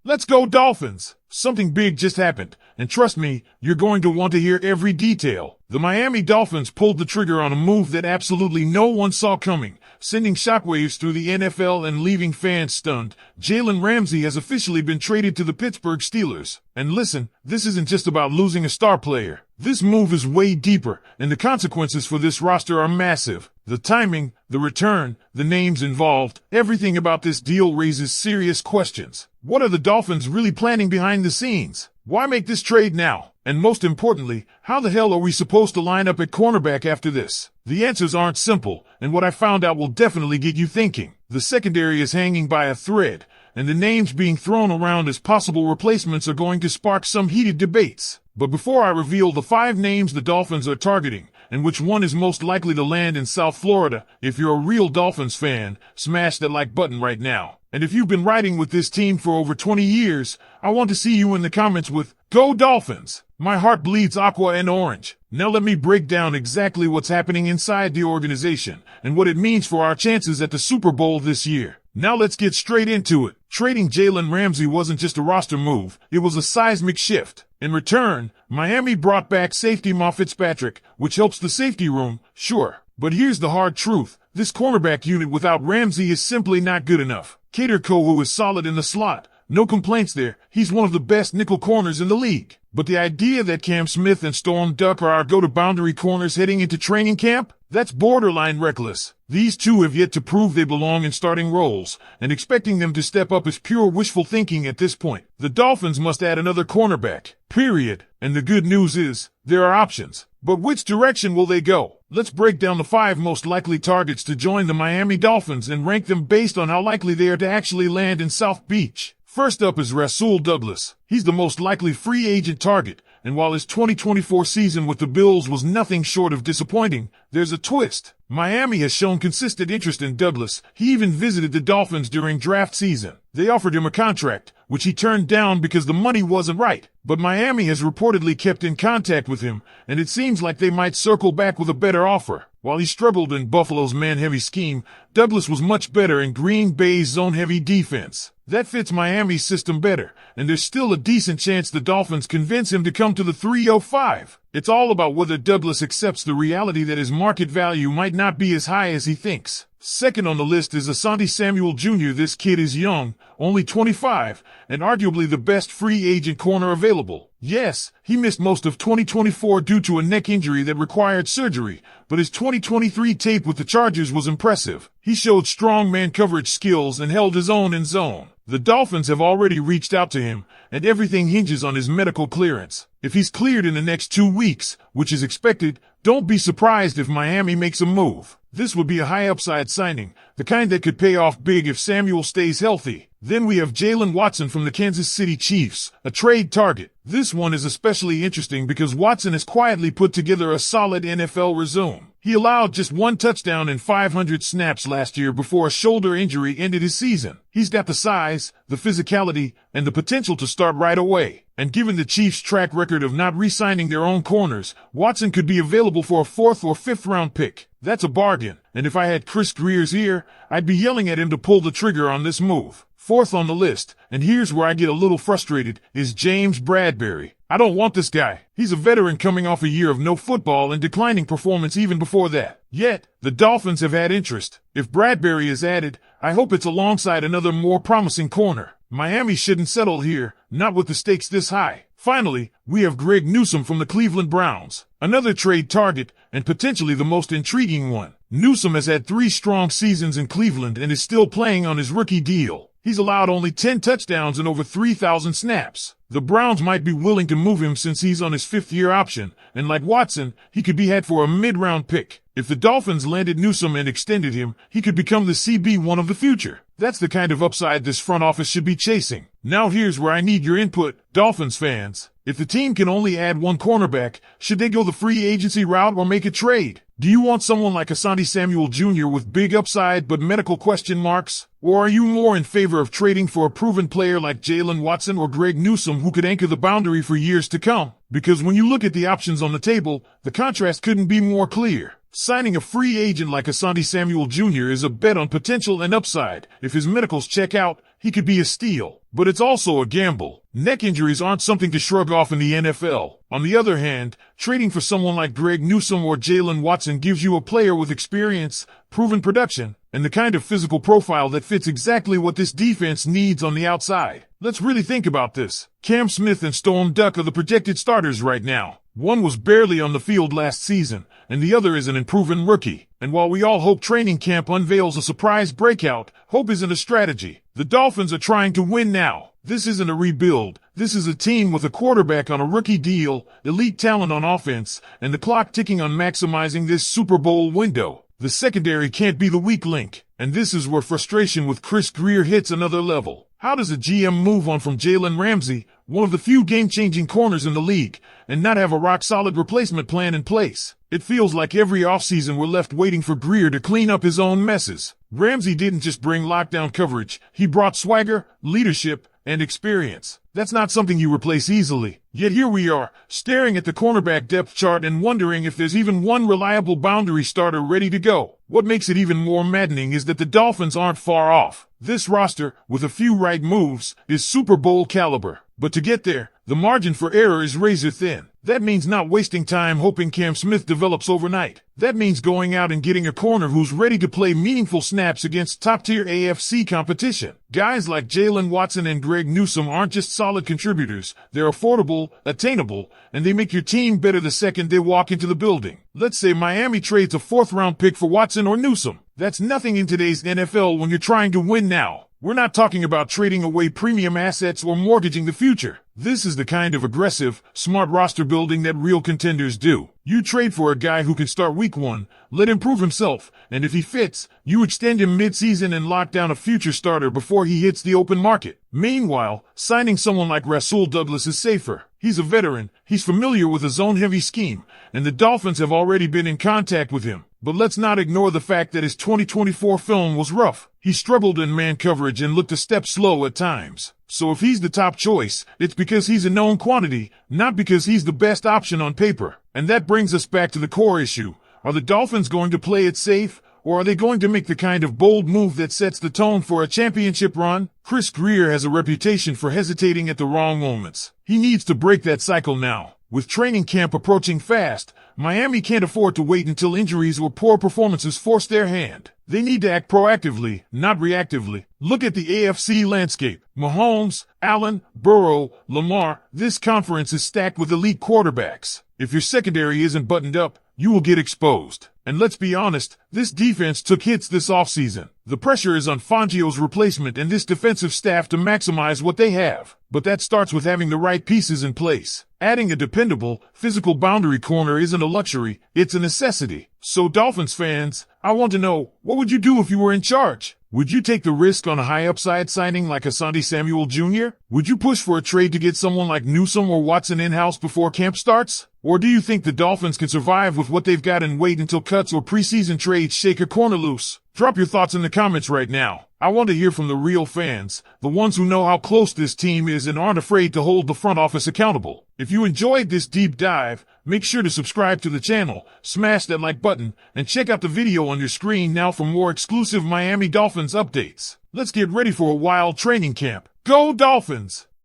Let's go Dolphins! Something big just happened, and trust me, you're going to want to hear every detail. The Miami Dolphins pulled the trigger on a move that absolutely no one saw coming, sending shockwaves through the NFL and leaving fans stunned. Jalen Ramsey has officially been traded to the Pittsburgh Steelers. And listen, this isn't just about losing a star player. This move is way deeper, and the consequences for this roster are massive. The timing, the return, the names involved, everything about this deal raises serious questions. What are the Dolphins really planning behind the scenes? Why make this trade now? And most importantly, how the hell are we supposed to line up at cornerback after this? The answers aren't simple, and what I found out will definitely get you thinking. The secondary is hanging by a thread, and the names being thrown around as possible replacements are going to spark some heated debates. But before I reveal the 5 names the Dolphins are targeting, and which one is most likely to land in South Florida, if you're a real Dolphins fan, smash that like button right now. And if you've been riding with this team for over 20 years, I want to see you in the comments with, "Go Dolphins!" My heart bleeds aqua and orange. Now let me break down exactly what's happening inside the organization, and what it means for our chances at the Super Bowl this year. Now let's get straight into it. Trading Jalen Ramsey wasn't just a roster move, it was a seismic shift. In return, Miami brought back safety Ma Fitzpatrick, which helps the safety room, sure. But here's the hard truth. This cornerback unit without Ramsey is simply not good enough. Cater Kohu is solid in the slot. No complaints there. He's one of the best nickel corners in the league. But the idea that Cam Smith and Storm Duck are our go-to-boundary corners heading into training camp? That's borderline reckless. These two have yet to prove they belong in starting roles, and expecting them to step up is pure wishful thinking at this point. The Dolphins must add another cornerback, period. And the good news is, there are options. But which direction will they go? Let's break down the 5 most likely targets to join the Miami Dolphins and rank them based on how likely they are to actually land in South Beach. First up is Rasul Douglas. He's the most likely free agent target, and while his 2024 season with the Bills was nothing short of disappointing, there's a twist. Miami has shown consistent interest in Douglas. He even visited the Dolphins during draft season. They offered him a contract, which he turned down because the money wasn't right. But Miami has reportedly kept in contact with him, and it seems like they might circle back with a better offer. While he struggled in Buffalo's man-heavy scheme, Douglas was much better in Green Bay's zone-heavy defense. That fits Miami's system better, and there's still a decent chance the Dolphins convince him to come to the 305. It's all about whether Douglas accepts the reality that his market value might not be as high as he thinks. Second on the list is Asante Samuel Jr. This kid is young, only 25, and arguably the best free agent corner available. Yes, he missed most of 2024 due to a neck injury that required surgery, but his 2023 tape with the Chargers was impressive. He showed strong man coverage skills and held his own in zone. The Dolphins have already reached out to him, and everything hinges on his medical clearance. If he's cleared in the next 2 weeks, which is expected, don't be surprised if Miami makes a move. This would be a high upside signing, the kind that could pay off big if Samuel stays healthy. Then we have Jalen Watson from the Kansas City Chiefs, a trade target. This one is especially interesting because Watson has quietly put together a solid NFL resume. He allowed just 1 touchdown in 500 snaps last year before a shoulder injury ended his season. He's got the size, the physicality, and the potential to start right away. And given the Chiefs' track record of not re-signing their own corners, Watson could be available for a 4th or 5th round pick. That's a bargain. And if I had Chris Greer's ear, I'd be yelling at him to pull the trigger on this move. 4th on the list, and here's where I get a little frustrated, is James Bradberry. I don't want this guy. He's a veteran coming off a year of no football and declining performance even before that. Yet, the Dolphins have had interest. If Bradberry is added, I hope it's alongside another more promising corner. Miami shouldn't settle here, not with the stakes this high. Finally, we have Greg Newsome from the Cleveland Browns, another trade target, and potentially the most intriguing one. Newsome has had 3 strong seasons in Cleveland and is still playing on his rookie deal. He's allowed only 10 touchdowns and over 3,000 snaps. The Browns might be willing to move him since he's on his 5th-year option, and like Watson, he could be had for a mid-round pick. If the Dolphins landed Newsome and extended him, he could become the CB1 of the future. That's the kind of upside this front office should be chasing. Now here's where I need your input, Dolphins fans. If the team can only add 1 cornerback, should they go the free agency route or make a trade? Do you want someone like Asante Samuel Jr. with big upside but medical question marks? Or are you more in favor of trading for a proven player like Jalen Watson or Greg Newsome who could anchor the boundary for years to come? Because when you look at the options on the table, the contrast couldn't be more clear. Signing a free agent like Asante Samuel Jr. is a bet on potential and upside. If his medicals check out, he could be a steal. But it's also a gamble. Neck injuries aren't something to shrug off in the NFL. On the other hand, trading for someone like Greg Newsome or Jalen Watson gives you a player with experience, proven production, and the kind of physical profile that fits exactly what this defense needs on the outside. Let's really think about this. Cam Smith and Storm Duck are the projected starters right now. One was barely on the field last season, and the other is an unproven rookie. And while we all hope training camp unveils a surprise breakout, hope isn't a strategy. The Dolphins are trying to win now. This isn't a rebuild. This is a team with a quarterback on a rookie deal, elite talent on offense, and the clock ticking on maximizing this Super Bowl window. The secondary can't be the weak link, and this is where frustration with Chris Grier hits another level. How does a GM move on from Jalen Ramsey, one of the few game-changing corners in the league, and not have a rock-solid replacement plan in place? It feels like every offseason we're left waiting for Grier to clean up his own messes. Ramsey didn't just bring lockdown coverage, he brought swagger, leadership, and experience. That's not something you replace easily. Yet here we are, staring at the cornerback depth chart and wondering if there's even one reliable boundary starter ready to go. What makes it even more maddening is that the Dolphins aren't far off. This roster, with a few right moves, is Super Bowl caliber. But to get there, the margin for error is razor thin. That means not wasting time hoping Cam Smith develops overnight. That means going out and getting a corner who's ready to play meaningful snaps against top-tier AFC competition. Guys like Jalen Watson and Greg Newsome aren't just solid contributors. They're affordable, attainable, and they make your team better the second they walk into the building. Let's say Miami trades a fourth-round pick for Watson or Newsome. That's nothing in today's NFL when you're trying to win now. We're not talking about trading away premium assets or mortgaging the future. This is the kind of aggressive, smart roster building that real contenders do. You trade for a guy who can start week 1, let him prove himself, and if he fits, you extend him mid-season and lock down a future starter before he hits the open market. Meanwhile, signing someone like Rasul Douglas is safer. He's a veteran, he's familiar with a zone-heavy scheme, and the Dolphins have already been in contact with him. But let's not ignore the fact that his 2024 film was rough. He struggled in man coverage and looked a step slow at times. So if he's the top choice, it's because he's a known quantity, not because he's the best option on paper. And that brings us back to the core issue. Are the Dolphins going to play it safe, or are they going to make the kind of bold move that sets the tone for a championship run? Chris Grier has a reputation for hesitating at the wrong moments. He needs to break that cycle now. With training camp approaching fast, Miami can't afford to wait until injuries or poor performances force their hand. They need to act proactively, not reactively. Look at the AFC landscape. Mahomes, Allen, Burrow, Lamar. This conference is stacked with elite quarterbacks. If your secondary isn't buttoned up, you will get exposed. And let's be honest, this defense took hits this offseason. The pressure is on Fangio's replacement and this defensive staff to maximize what they have. But that starts with having the right pieces in place. Adding a dependable, physical boundary corner isn't a luxury, it's a necessity. So Dolphins fans, I want to know, what would you do if you were in charge? Would you take the risk on a high upside signing like Asante Samuel Jr.? Would you push for a trade to get someone like Newsome or Watson in-house before camp starts? Or do you think the Dolphins can survive with what they've got and wait until cuts or preseason trades shake a corner loose? Drop your thoughts in the comments right now. I want to hear from the real fans, the ones who know how close this team is and aren't afraid to hold the front office accountable. If you enjoyed this deep dive, make sure to subscribe to the channel, smash that like button, and check out the video on your screen now for more exclusive Miami Dolphins updates. Let's get ready for a wild training camp. Go Dolphins!